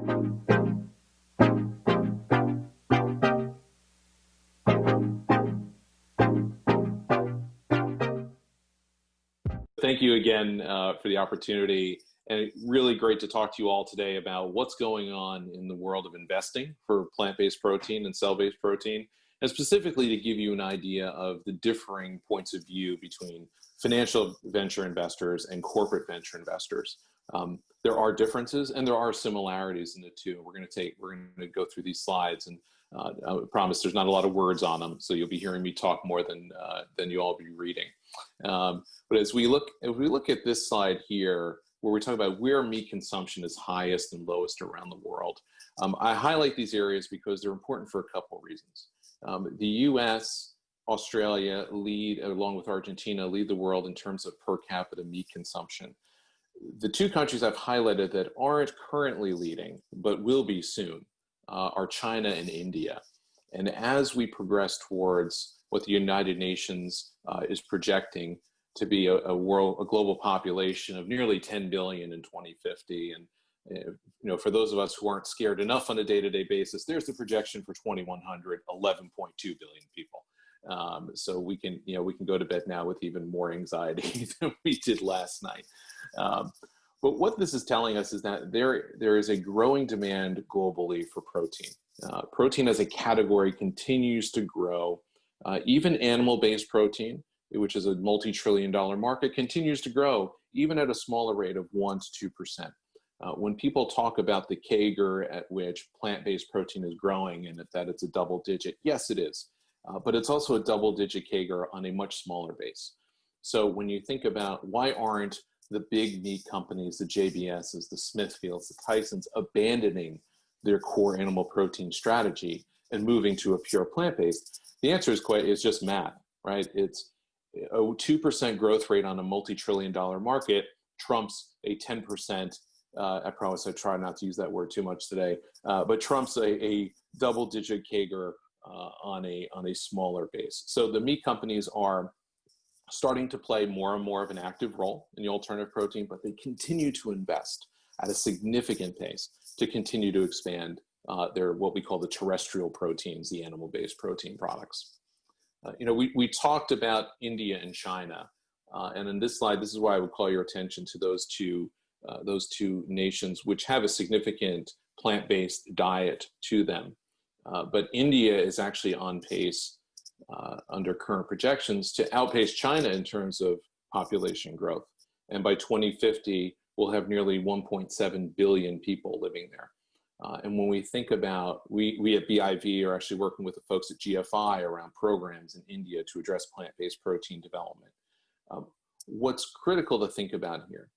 Thank you again for the opportunity, and really great to talk to you all today about what's going on in the world of investing for plant-based protein and cell-based protein, and specifically to give you an idea of the differing points of view between financial venture investors and corporate venture investors. There are differences and there are similarities in the two. We're going to go through these slides, and I promise there's not a lot of words on them, so you'll be hearing me talk more than you all be reading. But as we look at this slide here, where we talk about where meat consumption is highest and lowest around the world, I highlight these areas because they're important for a couple of reasons. The U.S., Australia lead, along with Argentina, lead the world in terms of per capita meat consumption. The two countries I've highlighted that aren't currently leading, but will be soon, are China and India. And as we progress towards what the United Nations is projecting to be a global population of nearly 10 billion in 2050, and for those of us who aren't scared enough on a day-to-day basis, there's the projection for 2100, 11.2 billion people. So we can go to bed now with even more anxiety than we did last night. But what this is telling us is that there is a growing demand globally for protein. Protein as a category continues to grow. Even animal-based protein, which is a multi-trillion-dollar market, continues to grow, even at a smaller rate of 1% to 2%. When people talk about the CAGR at which plant-based protein is growing and that it's a double digit, yes, it is. But it's also a double-digit CAGR on a much smaller base. So when you think about why aren't the big meat companies, the JBSs, the Smithfields, the Tysons, abandoning their core animal protein strategy and moving to a pure plant-based, the answer is just math, right? It's a 2% growth rate on a multi-trillion-dollar market trumps a 10%. I promise I try not to use that word too much today, but trumps a double-digit CAGR on a smaller base. So the meat companies are starting to play more and more of an active role in the alternative protein, but they continue to invest at a significant pace to continue to expand their what we call the terrestrial proteins, the animal-based protein products. We talked about India and China, and in this slide, this is why I would call your attention to those two nations, which have a significant plant-based diet to them. But India is actually on pace under current projections to outpace China in terms of population growth. And by 2050, we'll have nearly 1.7 billion people living there. And when we think about, we at BIV are actually working with the folks at GFI around programs in India to address plant-based protein development. What's critical to think about here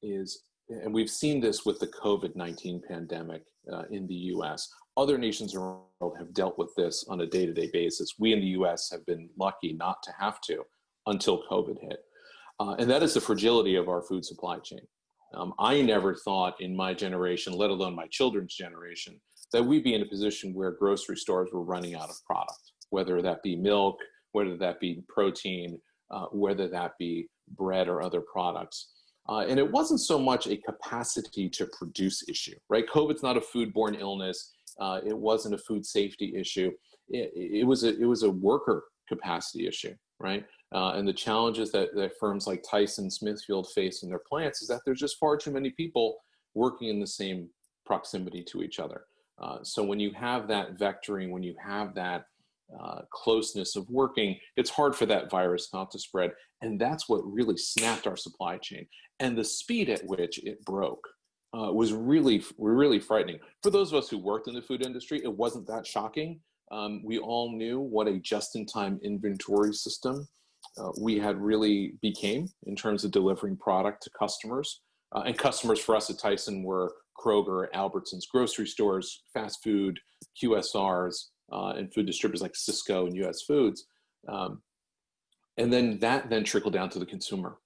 is, and we've seen this with the COVID-19 pandemic in the US, other nations around the world have dealt with this on a day-to-day basis. We in the US have been lucky not to have to until COVID hit. And that is the fragility of our food supply chain. I never thought in my generation, let alone my children's generation, that we'd be in a position where grocery stores were running out of product, whether that be milk, whether that be protein, whether that be bread or other products. And it wasn't so much a capacity to produce issue, right? COVID's not a foodborne illness. It wasn't a food safety issue. It was a worker capacity issue, right? And the challenges that firms like Tyson, Smithfield face in their plants is that there's just far too many people working in the same proximity to each other. So when you have that vectoring, when you have that closeness of working, it's hard for that virus not to spread. And that's what really snapped our supply chain. And the speed at which it broke was really frightening. For those of us who worked in the food industry, it wasn't that shocking. We all knew what a just-in-time inventory system we had really became in terms of delivering product to customers. And customers for us at Tyson were Kroger, Albertsons, grocery stores, fast food, QSRs, and food distributors like Cisco and US Foods. And then that trickled down to the consumer,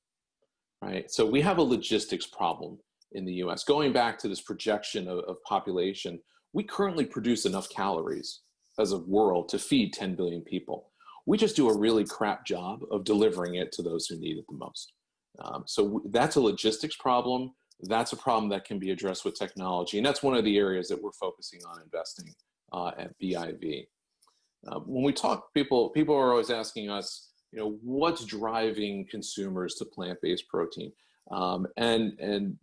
right? So we have a logistics problem in the US. Going back to this projection of population, we currently produce enough calories as a world to feed 10 billion people. We just do a really crap job of delivering it to those who need it the most. So that's a logistics problem. that's a problem that can be addressed with technology. And that's one of the areas that we're focusing on investing at BIV. When we talk, people are always asking us, what's driving consumers to plant-based protein? And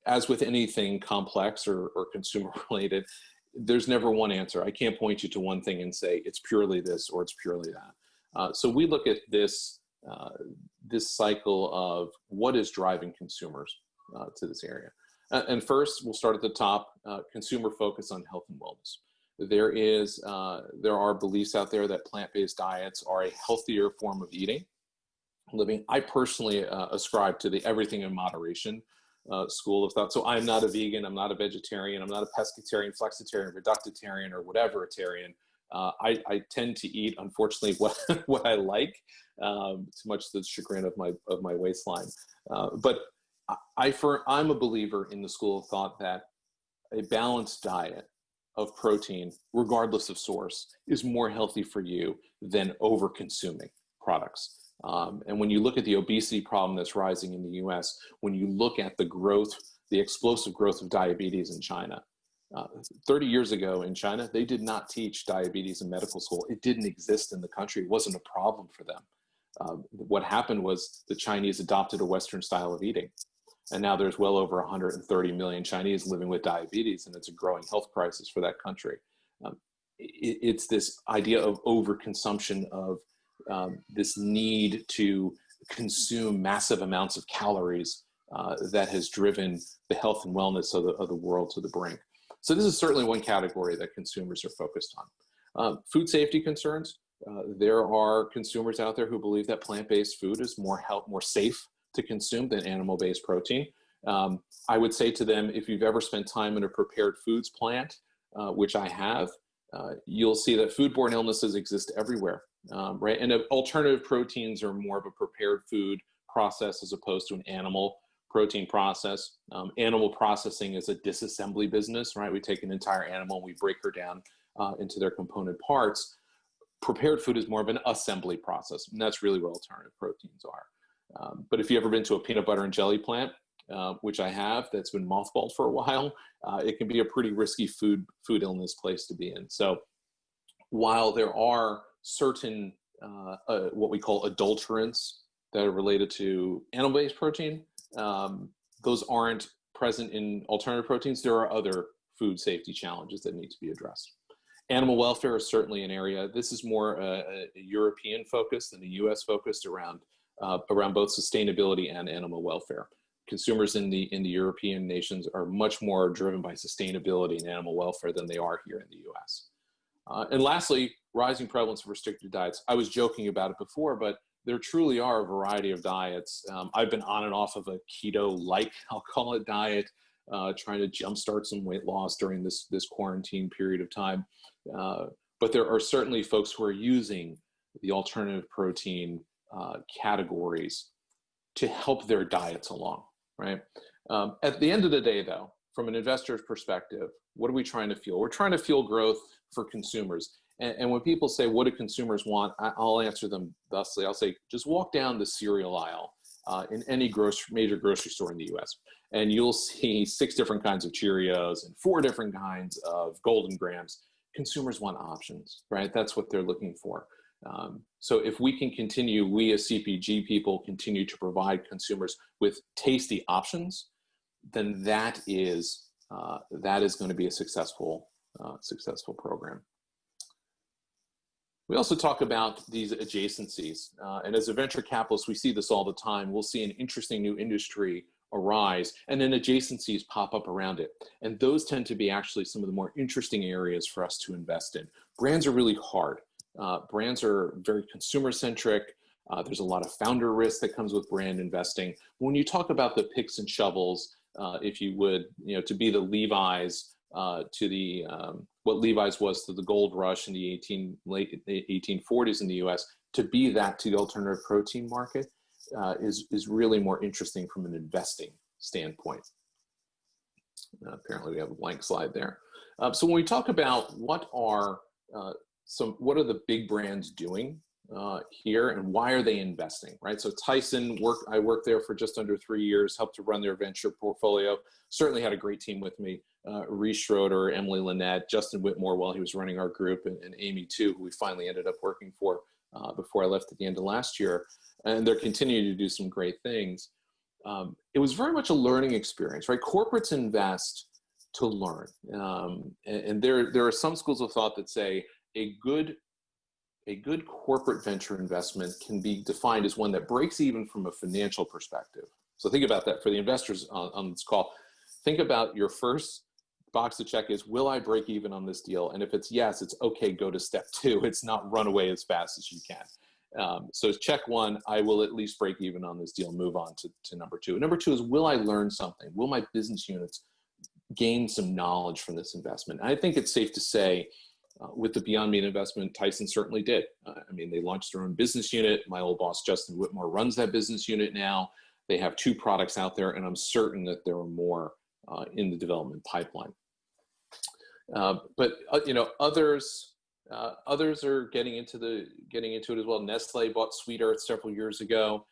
as with anything complex or consumer related, there's never one answer. I can't point you to one thing and say it's purely this or it's purely that. So we look at this cycle of what is driving consumers to this area. And first, we'll start at the top, consumer focus on health and wellness. There are beliefs out there that plant-based diets are a healthier form of living. I personally ascribe to the everything in moderation school of thought. So I'm not a vegan, I'm not a vegetarian, I'm not a pescatarian, flexitarian, reductarian, or whatever-tarian. I tend to eat, unfortunately, what I like, to much to the chagrin of my waistline. But I'm a believer in the school of thought that a balanced diet of protein, regardless of source, is more healthy for you than over-consuming products. And when you look at the obesity problem that's rising in the US, when you look at the explosive growth of diabetes in China, 30 years ago in China, they did not teach diabetes in medical school. It didn't exist in the country. It wasn't a problem for them. What happened was the Chinese adopted a Western style of eating. And now there's well over 130 million Chinese living with diabetes, and it's a growing health crisis for that country. It's this idea of overconsumption, of this need to consume massive amounts of calories that has driven the health and wellness of the world to the brink. So this is certainly one category that consumers are focused on. Food safety concerns. There are consumers out there who believe that plant-based food is more safe to consume than animal-based protein. I would say to them, if you've ever spent time in a prepared foods plant, which I have, you'll see that foodborne illnesses exist everywhere, right? And alternative proteins are more of a prepared food process as opposed to an animal protein process. Animal processing is a disassembly business, right? We take an entire animal and we break her down into their component parts. Prepared food is more of an assembly process, and that's really what alternative proteins are. But if you've ever been to a peanut butter and jelly plant, which I have, that's been mothballed for a while, it can be a pretty risky food illness place to be in. So while there are certain what we call adulterants that are related to animal-based protein, those aren't present in alternative proteins. There are other food safety challenges that need to be addressed. Animal welfare is certainly an area. This is more a European focus than a US focused around both sustainability and animal welfare. Consumers in the European nations are much more driven by sustainability and animal welfare than they are here in the US. And lastly, rising prevalence of restricted diets. I was joking about it before, but there truly are a variety of diets. I've been on and off of a keto-like, I'll call it, diet, trying to jumpstart some weight loss during this quarantine period of time. But there are certainly folks who are using the alternative protein categories to help their diets along, right? At the end of the day, though, from an investor's perspective, what are we trying to fuel? We're trying to fuel growth for consumers. And when people say, what do consumers want? I'll answer them thusly. I'll say, just walk down the cereal aisle in any major grocery store in the US, and you'll see 6 different kinds of Cheerios and 4 different kinds of Golden Grams. Consumers want options, right? That's what they're looking for. So if we can continue, we as CPG people continue to provide consumers with tasty options, then that is going to be a successful program. We also talk about these adjacencies, and as a venture capitalist, we see this all the time. We'll see an interesting new industry arise, and then adjacencies pop up around it. And those tend to be actually some of the more interesting areas for us to invest in. Brands are really hard. Brands are very consumer-centric. There's a lot of founder risk that comes with brand investing. When you talk about the picks and shovels, if you would, to be the Levi's to the what Levi's was to the gold rush in the late 1840s in the U.S., to be that to the alternative protein market is really more interesting from an investing standpoint. Apparently, we have a blank slide there. So when we talk about what are the big brands doing here, and why are they investing, right? So Tyson, I worked there for just under 3 years, helped to run their venture portfolio. Certainly had a great team with me. Reese Schroeder, Emily Lynette, Justin Whitmore while he was running our group, and Amy too, who we finally ended up working for before I left at the end of last year. And they're continuing to do some great things. It was very much a learning experience, right? Corporates invest to learn. And there are some schools of thought that say a good corporate venture investment can be defined as one that breaks even from a financial perspective. So think about that for the investors on this call. Think about your first box to check is, will I break even on this deal? And if it's yes, it's okay, go to step 2. It's not run away as fast as you can. So check 1, I will at least break even on this deal, move on to number 2. Number 2 is, will I learn something? Will my business units gain some knowledge from this investment? And I think it's safe to say, with the Beyond Meat investment, Tyson certainly did. I mean, they launched their own business unit. My old boss, Justin Whitmore, runs that business unit now. They have 2 products out there, and I'm certain that there are more in the development pipeline. But you know, others are getting into it as well. Nestle bought Sweet Earth several years ago.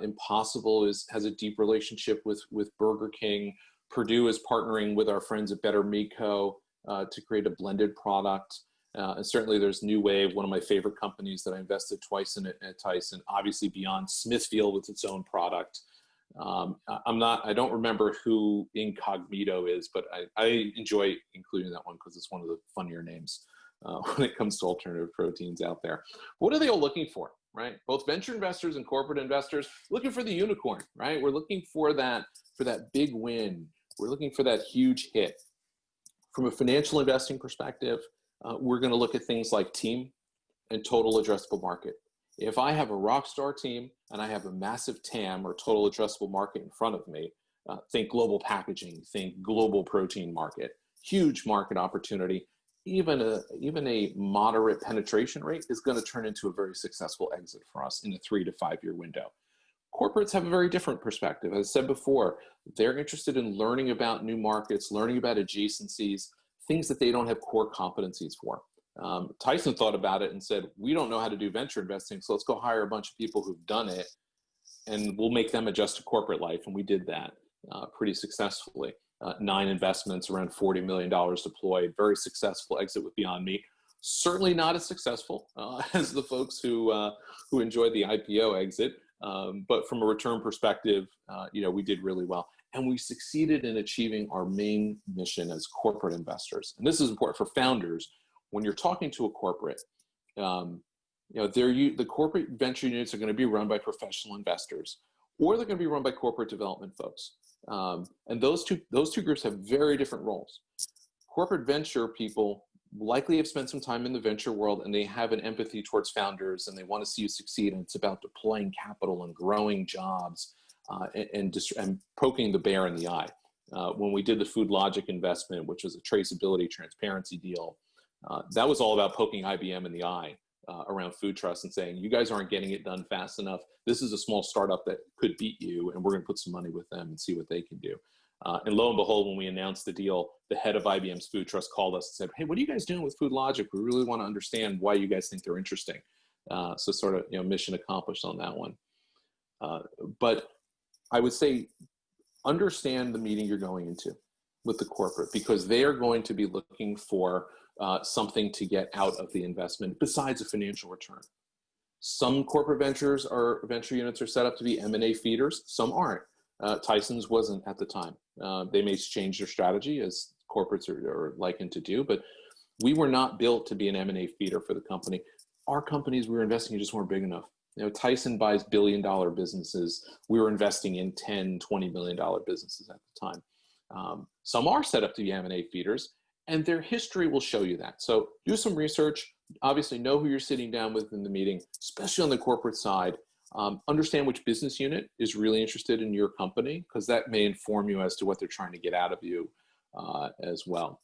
Impossible has a deep relationship with Burger King. Purdue is partnering with our friends at Better Me Co. To create a blended product. And certainly there's New Wave, one of my favorite companies that I invested twice in at Tyson. Obviously Beyond Smithfield with its own product. I don't remember who Incognito is, but I enjoy including that one because it's one of the funnier names when it comes to alternative proteins out there. What are they all looking for, right? Both venture investors and corporate investors looking for the unicorn, right? We're looking for that big win. We're looking for that huge hit. From a financial investing perspective, we're going to look at things like team and total addressable market. If I have a rock star team and I have a massive TAM or total addressable market in front of me, think global packaging, think global protein market, huge market opportunity. Even a moderate penetration rate is going to turn into a very successful exit for us in a 3 to 5 year window. Corporates have a very different perspective. As I said before, they're interested in learning about new markets, learning about adjacencies, things that they don't have core competencies for. Tyson thought about it and said, we don't know how to do venture investing, so let's go hire a bunch of people who've done it, and we'll make them adjust to corporate life. And we did that pretty successfully. 9 investments, around $40 million deployed, very successful exit with Beyond Meat. Certainly not as successful as the folks who enjoyed the IPO exit. But from a return perspective, you know, we did really well. And we succeeded in achieving our main mission as corporate investors. And this is important for founders. When you're talking to a corporate, you know, the corporate venture units are going to be run by professional investors, or they're going to be run by corporate development folks. And those two groups have very different roles. Corporate venture people likely have spent some time in the venture world, and they have an empathy towards founders, and they want to see you succeed. And it's about deploying capital and growing jobs and poking the bear in the eye. When we did the Food Logic investment, which was a traceability transparency deal, that was all about poking IBM in the eye around food trust and saying, you guys aren't getting it done fast enough. This is a small startup that could beat you, and we're going to put some money with them and see what they can do. And lo and behold, when we announced the deal, the head of IBM's Food Trust called us and said, hey, what are you guys doing with Food Logic? We really want to understand why you guys think they're interesting. So sort of, you know, mission accomplished on that one. But I would say understand the meeting you're going into with the corporate, because they are going to be looking for something to get out of the investment besides a financial return. Some corporate venture units are set up to be M&A feeders. Some aren't. Tyson's wasn't at the time. They may change their strategy, as corporates are likened to do, but we were not built to be an M&A feeder for the company. Our companies we were investing in just weren't big enough. You know, Tyson buys billion-dollar businesses. We were investing in $10, $20 million businesses at the time. Some are set up to be M&A feeders, and their history will show you that. So do some research. Obviously, know who you're sitting down with in the meeting, especially on the corporate side. Understand which business unit is really interested in your company, because that may inform you as to what they're trying to get out of you as well.